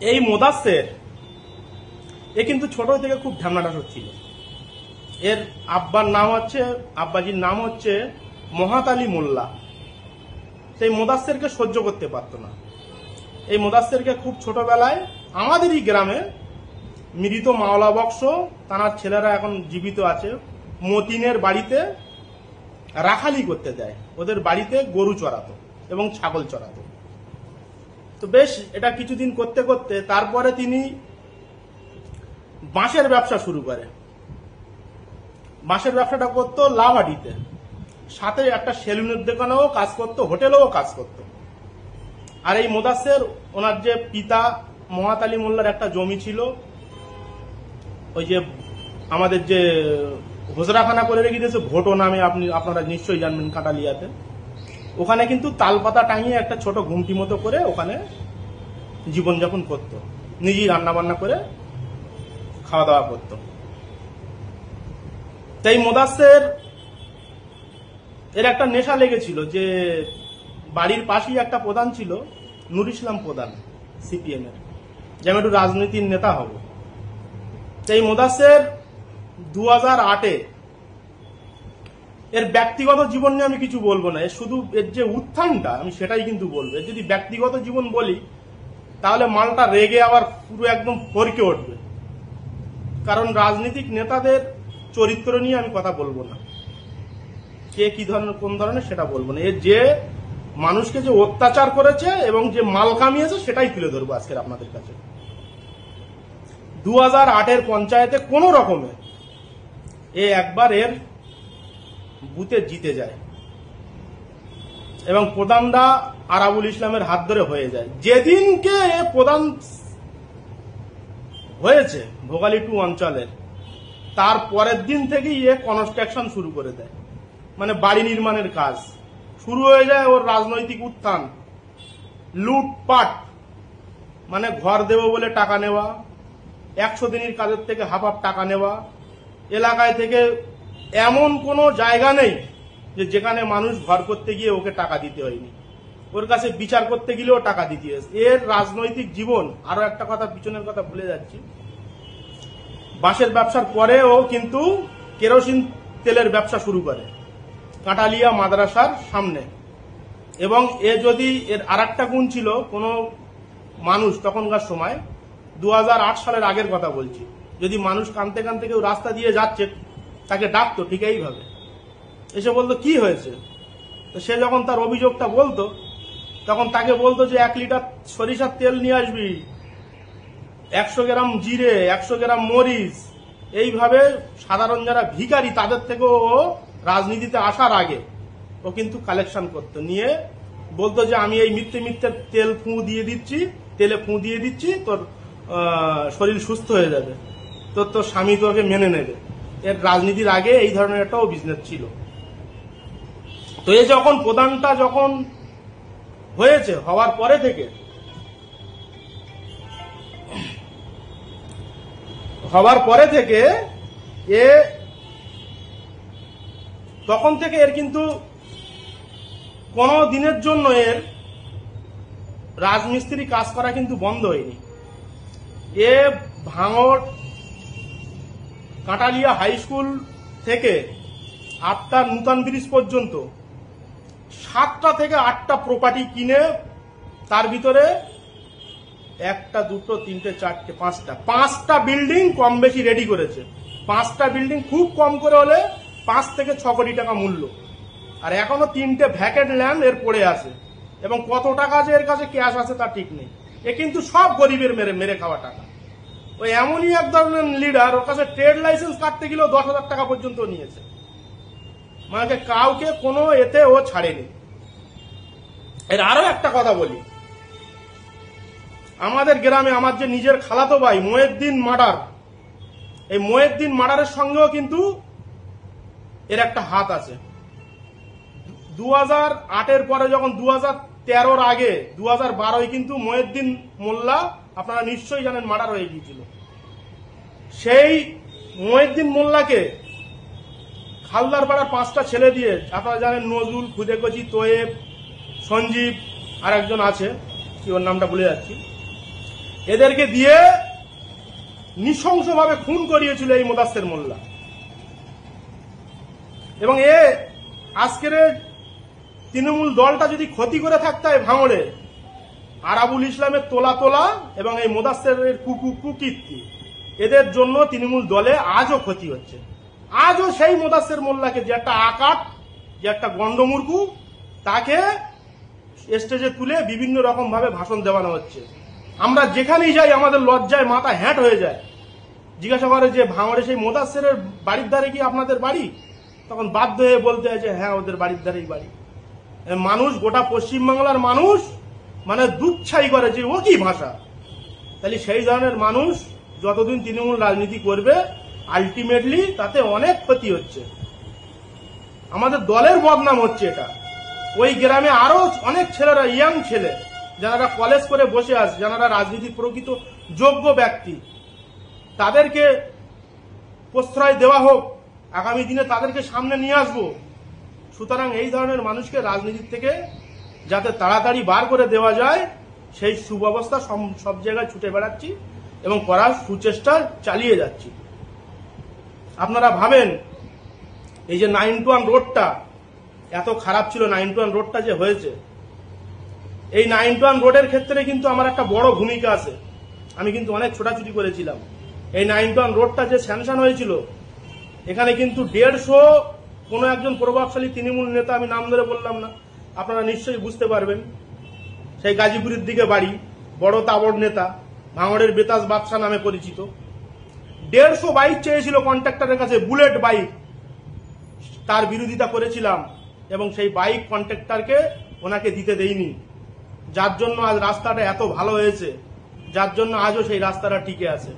এই মোদাসের এ কিন্তু ছোট থেকে খুব ঢ্যামনাটাস ছিল। এর আব্বাজির নাম হচ্ছে মহাত আলী মোল্লা। সেই মোদাসেরকে সহ্য করতে পারত না। এই মোদাসেরকে খুব ছোটবেলায় আমাদেরই গ্রামে মৃত মাওলা বক্স, তার ছেলেরা এখন জীবিত আছে, মতিনের বাড়িতে রাখালি করতে দেয়। ওদের বাড়িতে গরু চড়াতো এবং ছাগল চড়াতো। তো বেশ এটা কিছুদিন করতে করতে তারপরে তিনি বাঁশের ব্যবসা শুরু করে। বাঁশের ব্যবসাটা করতো লাভাডিতে, সাথে একটা সেলুনের দোকানেও কাজ করতো, হোটেলেও কাজ করতো। আর এই মোদাসের ওনার যে পিতা মহাত আলী মোল্লার একটা জমি ছিল, ওই যে আমাদের যে হোজরাখানা করে রেখে দিয়েছে ভোটো নামে, আপনারা নিশ্চয়ই জানবেন কাটালিয়াতে, ওখানে কিন্তু তালপাতা টাঙিয়ে একটা ছোট ঘুমটি মতো করে ওখানে জীবনযাপন করত, নিজেই রান্না বান্না করে খাওয়া দাওয়া করত। তাই মোদাসের এর একটা নেশা লেগেছিল যে বাড়ির পাশেই একটা প্রধান ছিল, নুর ইসলাম প্রধান, সিপিএম এর, যে আমি একটু রাজনীতির নেতা হব। তাই মোদাসের 2008-এ, এর ব্যক্তিগত জীবন নিয়ে আমি কিছু বলবো না, শুধু এর যে উত্থানটা আমি সেটাই কিন্তু বলবো। এর যদি ব্যক্তিগত জীবন বলি তাহলে মালটা রেগে আবার পুরো একদম ফরকে উঠবে। কারণ রাজনীতিক নেতাদের চরিত্র নিয়ে আমি কথা বলবো না, কে কি ধরনের কোন ধরনের সেটা বলবো না। এর যে মানুষকে যে অত্যাচার করেছে এবং যে মাল কামিয়েছে সেটাই তুলে ধরবো আজকের আপনাদের কাছে। 2008-এর পঞ্চায়েতে কোন রকমে একবার এর বুথে জিতে যায় এবং প্রধানরা আরাবুল ইসলামের হাত ধরে হয়ে যায়। যেদিনকে প্রধান হয়েছে ভোগালী 2 অঞ্চলের, তার পরের দিন থেকেই কনস্ট্রাকশন শুরু করে দেয়, মানে বাড়ি নির্মাণের কাজ শুরু হয়ে যায়। ওর রাজনৈতিক উত্থান, লুটপাট, মানে ঘর দেব বলে টাকা নেওয়া, 100 দিনের কাজের থেকে হাফ টাকা নেওয়া, এলাকায় থেকে এমন কোনো জায়গা নেই যে যেখানে মানুষ ঘর করতে গিয়ে ওকে টাকা দিতে হয়নি, ওর কাছে বিচার করতে গেলেও টাকা দিতে হয়েছে। এর রাজনৈতিক জীবন। আরো একটা কথা, পিছনের কথা ভুলে যাচ্ছি, বাঁশের ব্যবসার পরে ও কিন্তু কেরোসিন তেলের ব্যবসা শুরু করে কাটালিয়া মাদ্রাসার সামনে। এবং এর আর একটা গুণ ছিল, কোন মানুষ তখনকার সময় 2008 সালের আগের কথা বলছি, যদি মানুষ কানতে কানতে কেউ রাস্তা দিয়ে যাচ্ছে তাকে ডাকতো ঠিক এইভাবে, এসে বলতো কি হয়েছে। তো সে যখন তার অভিযোগটা বলতো তখন তাকে বলতো যে 1 লিটার সরিষার তেল নিয়ে আসবি, 100 গ্রাম জিরে, 100 গ্রাম মরিচ। এইভাবে সাধারণ যারা ভিখারি তাদের থেকেও ও রাজনীতিতে আসার আগে ও কিন্তু কালেকশন করতো, নিয়ে বলতো যে আমি এই মিথ্যে মিথ্যে তেলে ফু দিয়ে দিচ্ছি, তোর শরীর সুস্থ হয়ে যাবে, তোর স্বামী তোকে মেনে নেবে। এর রাজনীতির আগে এই ধরনের একটাও বিজনেস ছিল। তো যখন প্রধানটা যখন হয়েছে, হওয়ার পরে থেকে তখন থেকে এর কিন্তু কোন দিনের জন্য এর রাজমিস্ত্রি কাজ করা কিন্তু বন্ধ হয়নি। ভাঙড় কাটালিয়া হাই স্কুল থেকে আপনার নূতন ব্রিজ পর্যন্ত 7টা থেকে 8টা প্রপার্টি কিনে তার ভিতরে 1টা 2টো 3টে 4টে 5টা বিল্ডিং কম বেশি রেডি করেছে। 5টা বিল্ডিং খুব কম করে হলে 5 থেকে 6 কোটি টাকা মূল্য। আর এখনো 3টে ভ্যাকেন্ট ল্যান্ড এর পড়ে আছে, এবং কত টাকা যে এর কাছে ক্যাশ আছে তা ঠিক নেই। এ কিন্তু সব গরিবের মেরে খাওয়া টাকা। ওই এমনই এক ধরনের লিডার, ওর কাছে ট্রেড লাইসেন্স কাটতে গেলেও 10,000 টাকা পর্যন্ত নিয়েছে, মানে কাউকে কোনো এতে ও ছাড়েনি। এর আরো একটা কথা বলি, আমাদের গ্রামে আমার যে নিজের খালাতো ভাই মহিউদ্দিন মার্ডার, এই মহিউদ্দিন মার্ডারের সঙ্গেও কিন্তু এর একটা হাত আছে। 2008-এর পরে যখন 2013-র আগে 2012-য় কিন্তু মহিউদ্দিন মোল্লা, আপনারা নিশ্চয়ই জানেন, মার্ডার হয়ে গিয়েছিল। সেই মহিউদ্দিন মোল্লাকে হালদার পাড়ার 5টা ছেলে দিয়ে, আপনারা জানেন নজরুল, খুদেকচি, তোয়েব, সঞ্জীব, আর একজন আছে কি ওর নামটা ভুলে যাচ্ছি, এদেরকে দিয়ে নৃশংসভাবে খুন করিয়েছিল এই মোদাসের মোল্লা। এবং আজকের তৃণমূল দলটা যদি ক্ষতি করে থাকতে হয় ভাঙড়ে, আরাবুল ইসলামের তোলা এবং এই মোদাসের কুকীর্তি, এদের জন্য তৃণমূল দলে আজও ক্ষতি হচ্ছে। আজও সেই মোদাসের মোল্লাকে, যে একটা আকাট, যে একটা গন্ডমূর্খু, তাকে স্টেজে তুলে বিভিন্ন রকম ভাবে ভাষণ দেওয়ানো হচ্ছে। আমরা যেখানেই যাই আমাদের লজ্জায় মাথা হ্যাট হয়ে যায়। জিজ্ঞাসা করে যে ভাঙড়ে সেই মোদাসের বাড়ির ধারে কি আপনাদের বাড়ি? তখন বাধ্য হয়ে বলতে হয় যে হ্যাঁ, ওদের বাড়ির ধারেই বাড়ি। মানুষ, গোটা পশ্চিমবাংলার মানুষ মানে দুচ্ছাই করে যে ও কি ভাষা। তাহলে সেই ধরনের মানুষ যতদিন তৃণমূল রাজনীতি করবে, আলটিমেটলি তাতে অনেক ক্ষতি হচ্ছে, আমাদের দলের বদনাম হচ্ছে। এটা ওই গ্রামে আরো অনেক ছেলেরা, ইয়াং ছেলে, যারা কলেজ করে বসে আছে, যারা রাজনীতির প্রকৃত যোগ্য ব্যক্তি, তাদেরকে প্রশ্রয় দেওয়া হোক, আগামী দিনে তাদেরকে সামনে নিয়ে আসবো। সুতরাং এই ধরনের মানুষকে রাজনীতির থেকে যাতে তাড়াতাড়ি বার করে দেওয়া যায়, সেই সুব্যবস্থা সব জায়গায় ছুটে বেড়াচ্ছি এবং করার সুচেষ্টা চালিয়ে যাচ্ছি। আপনারা ভাবেন, এই যে 9-1 রোডটা এত খারাপ ছিল, 9-1 রোডটা যে হয়েছে, এই 9-1 রোডের ক্ষেত্রে কিন্তু আমার একটা বড় ভূমিকা আছে। আমি কিন্তু অনেক ছোটাছুটি করেছিলাম। এই 9-1 রোডটা যে স্যাংশন হয়েছিল, এখানে কিন্তু 150 কোন একজন প্রভাবশালী তৃণমূল নেতা, আমি নাম ধরে বললাম না, আপনারা নিশ্চয়ই বুঝতে পারবেন, সেই গাজীপুরের দিকে বাড়ি, বড় তাবড় নেতা, ভাঙড়ের বেতাজ বাদশা নামে পরিচিত, 150 বাইক চেয়েছিল কন্ট্রাক্টরের কাছে, বুলেট বাইক। তার বিরোধিতা করেছিলাম এবং সেই বাইক কন্ট্রাক্টরকে ওনাকে দিতে দেইনি, যার জন্য আজ রাস্তাটা এত ভালো হয়েছে, যার জন্য আজও সেই রাস্তাটা টিকে আছে।